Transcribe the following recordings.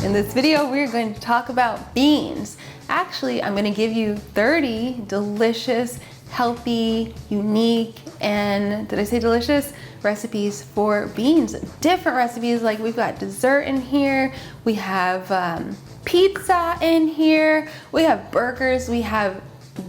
In this video, we're going to talk about beans. Actually, I'm going to give you 30 delicious, healthy, unique, and did I say delicious? Recipes for beans. Different recipes, like we've got dessert in here, we have pizza in here, we have burgers, we have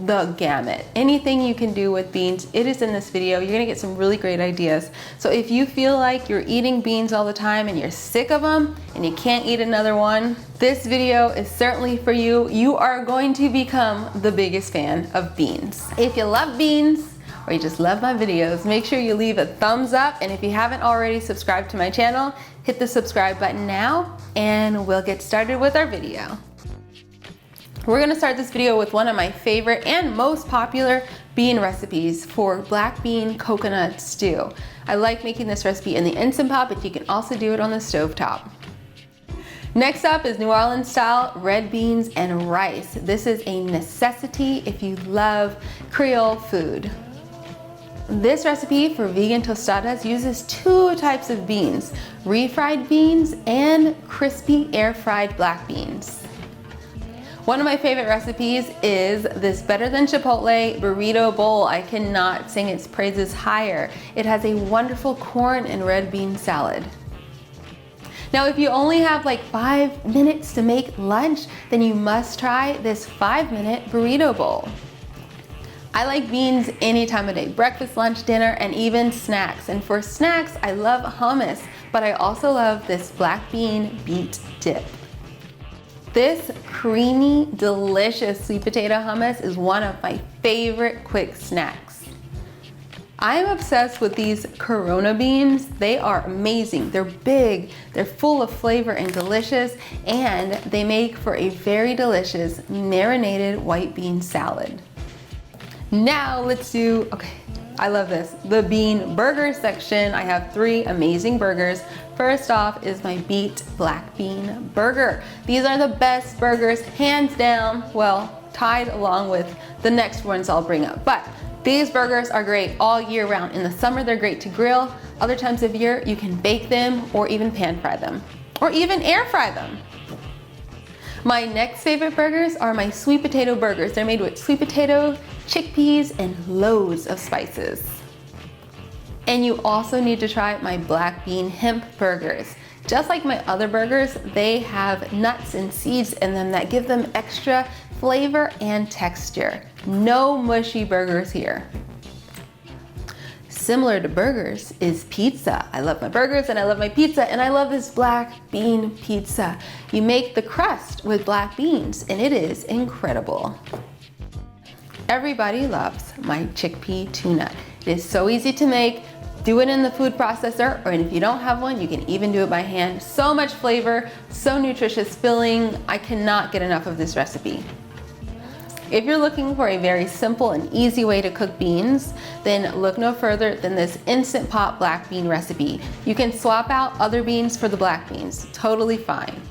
the gamut. Anything you can do with beans, it is in this video. You're gonna get some really great ideas. So if you feel like you're eating beans all the time and you're sick of them and you can't eat another one, this video is certainly for you. You are going to become the biggest fan of beans. If you love beans, or you just love my videos, make sure you leave a thumbs up. And if you haven't already subscribed to my channel, hit the subscribe button now and we'll get started with our video. We're gonna start this video with one of my favorite and most popular bean recipes for black bean coconut stew. I like making this recipe in the Instant Pot, but you can also do it on the stovetop. Next up is New Orleans style red beans and rice. This is a necessity if you love Creole food. This recipe for vegan tostadas uses two types of beans, refried beans and crispy air-fried black beans. One of my favorite recipes is this Better-Than-Chipotle Burrito Bowl. I cannot sing its praises higher. It has a wonderful corn and red bean salad. Now, if you only have like 5 minutes to make lunch, then you must try this 5-minute burrito bowl. I like beans any time of day, breakfast, lunch, dinner, and even snacks. And for snacks, I love hummus, but I also love this black bean beet dip. This creamy, delicious sweet potato hummus is one of my favorite quick snacks. I'm obsessed with these Corona beans. They are amazing. They're big, they're full of flavor and delicious, and they make for a very delicious marinated white bean salad. Now let's do, okay, I love this, the bean burger section. I have 3 amazing burgers. First off is my Beet black bean burger. These are the best burgers, hands down, well, tied along with the next ones I'll bring up. But these burgers are great all year round. In the summer, they're great to grill. Other times of year, you can bake them or even pan fry them, or even air fry them. My next favorite burgers are my sweet potato burgers. They're made with sweet potato, chickpeas, and loads of spices. And you also need to try my black bean hemp burgers. Just like my other burgers, they have nuts and seeds in them that give them extra flavor and texture. No mushy burgers here. Similar to burgers is pizza. I love my burgers and I love my pizza, and I love this black bean pizza. You make the crust with black beans and it is incredible. Everybody loves my chickpea tuna. It is so easy to make. Do it in the food processor, or if you don't have one, you can even do it by hand. So much flavor, so nutritious, filling. I cannot get enough of this recipe. If you're looking for a very simple and easy way to cook beans, then look no further than this Instant Pot black bean recipe. You can swap out other beans for the black beans, totally fine.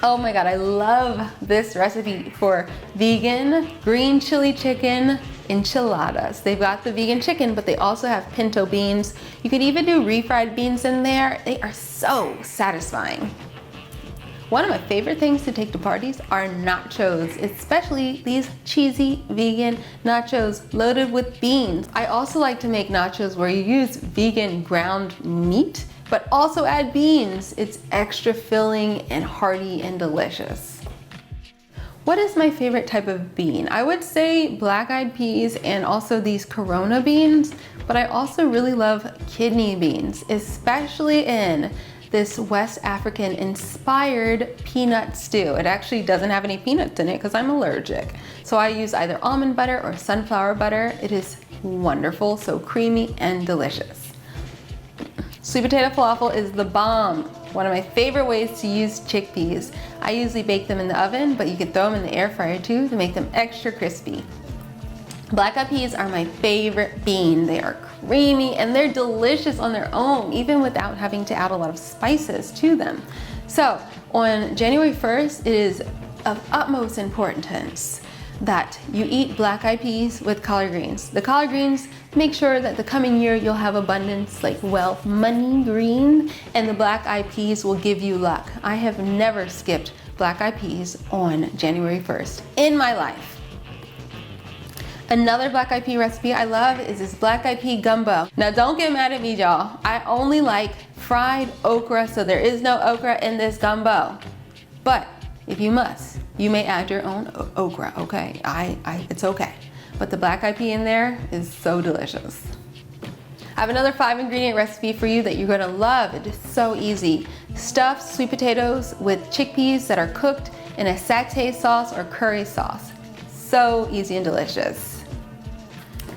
Oh my God, I love this recipe for vegan green chili chicken enchiladas. They've got the vegan chicken, but they also have pinto beans. You could even do refried beans in there. They are so satisfying. One of my favorite things to take to parties are nachos, especially these cheesy vegan nachos loaded with beans. I also like to make nachos where you use vegan ground meat, but also add beans. It's extra filling and hearty and delicious. What is my favorite type of bean? I would say black-eyed peas and also these Corona beans, but I also really love kidney beans, especially in this West African inspired peanut stew. It actually doesn't have any peanuts in it because I'm allergic. So I use either almond butter or sunflower butter. It is wonderful, so creamy and delicious. Sweet potato falafel is the bomb. One of my favorite ways to use chickpeas. I usually bake them in the oven, but you can throw them in the air fryer too to make them extra crispy. Black-eyed peas are my favorite bean. They are creamy and they're delicious on their own, even without having to add a lot of spices to them. So on January 1st, it is of utmost importance that you eat black-eyed peas with collard greens. The collard greens, make sure that the coming year you'll have abundance like wealth, money, green, and the black-eyed peas will give you luck. I have never skipped black-eyed peas on January 1st in my life. Another black-eyed pea recipe I love is this black-eyed pea gumbo. Now don't get mad at me, y'all. I only like fried okra, so there is no okra in this gumbo. But if you must, you may add your own okra, okay? It's okay. But the black-eyed pea in there is so delicious. I have another 5-ingredient recipe for you that you're gonna love. It is so easy. Stuffed sweet potatoes with chickpeas that are cooked in a satay sauce or curry sauce. So easy and delicious.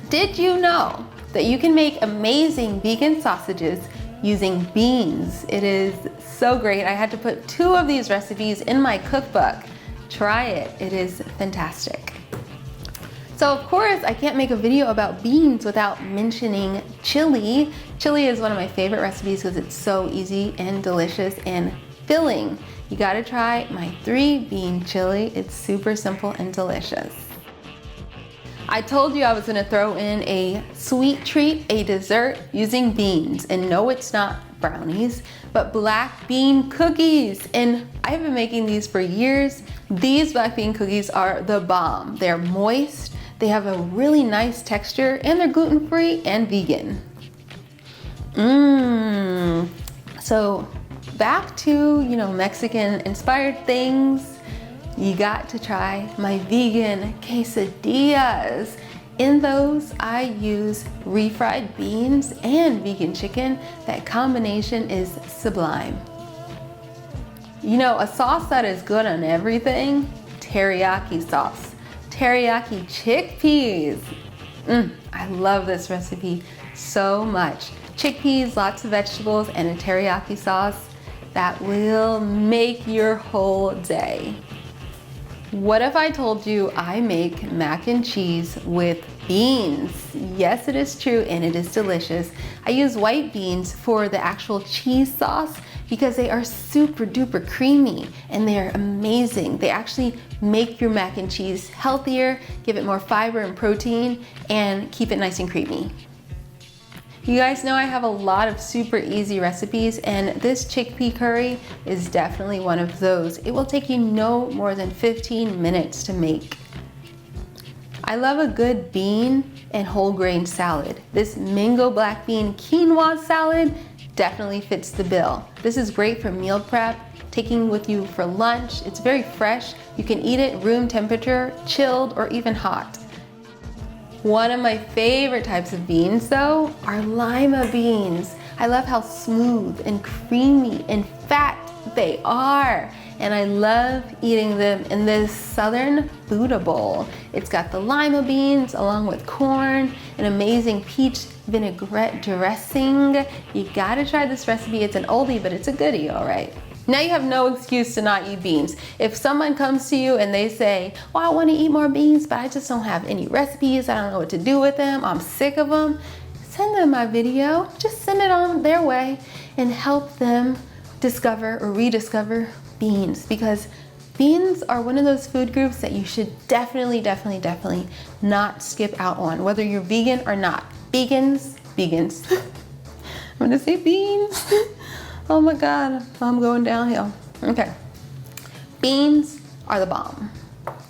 Did you know that you can make amazing vegan sausages using beans? It is so great. I had to put 2 of these recipes in my cookbook. Try it, it is fantastic. So of course, I can't make a video about beans without mentioning chili. Chili is one of my favorite recipes because it's so easy and delicious and filling. You gotta try my 3-bean chili. It's super simple and delicious. I told you I was gonna throw in a sweet treat, a dessert using beans. And no, it's not brownies, but black bean cookies. And I've been making these for years. These black bean cookies are the bomb. They're moist, they have a really nice texture, and they're gluten-free and vegan. So back to, Mexican-inspired things. You got to try my vegan quesadillas. In those, I use refried beans and vegan chicken. That combination is sublime. A sauce that is good on everything, teriyaki sauce. Teriyaki chickpeas. I love this recipe so much. Chickpeas, lots of vegetables, and a teriyaki sauce that will make your whole day. What if I told you I make mac and cheese with beans? Yes, it is true, and it is delicious. I use white beans for the actual cheese sauce because they are super duper creamy and they are amazing. They actually make your mac and cheese healthier, give it more fiber and protein, and keep it nice and creamy. You guys know I have a lot of super easy recipes, and this chickpea curry is definitely one of those. It will take you no more than 15 minutes to make. I love a good bean and whole grain salad. This mango black bean quinoa salad definitely fits the bill. This is great for meal prep, taking with you for lunch. It's very fresh. You can eat it room temperature, chilled, or even hot. One of my favorite types of beans though are lima beans. I love how smooth and creamy and fat they are. And I love eating them in this southern Burrito Bowl. It's got the lima beans along with corn, an amazing peach vinaigrette dressing. You gotta try this recipe. It's an oldie, but it's a goodie, all right? Now you have no excuse to not eat beans. If someone comes to you and they say, well, I want to eat more beans, but I just don't have any recipes. I don't know what to do with them. I'm sick of them. Send them my video. Just send it on their way and help them discover or rediscover beans, because beans are one of those food groups that you should definitely not skip out on, whether you're vegan or not. Vegans. I'm gonna say beans. Oh my God, I'm going downhill. Okay, beans are the bomb.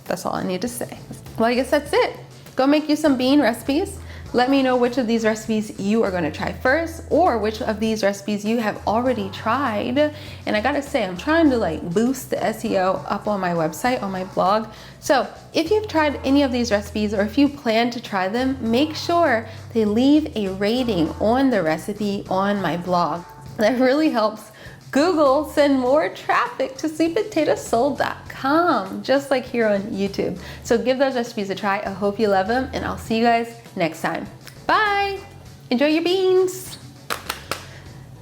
That's all I need to say. Well, I guess that's it. Go make you some bean recipes. Let me know which of these recipes you are gonna try first, or which of these recipes you have already tried. And I gotta say, I'm trying to boost the SEO up on my website, on my blog. So if you've tried any of these recipes, or if you plan to try them, make sure they leave a rating on the recipe on my blog. That really helps Google send more traffic to sweetpotatosoul.com, just like here on YouTube. So give those recipes a try. I hope you love them, and I'll see you guys next time. Bye. Enjoy your beans.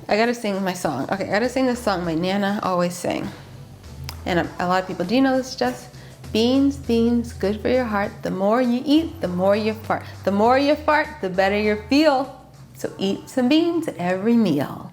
I gotta sing my song. Okay, I gotta sing this song my Nana always sang. And a lot of people, do you know this, Jess? Beans, good for your heart. The more you eat, the more you fart. The more you fart, the better you feel. So eat some beans at every meal.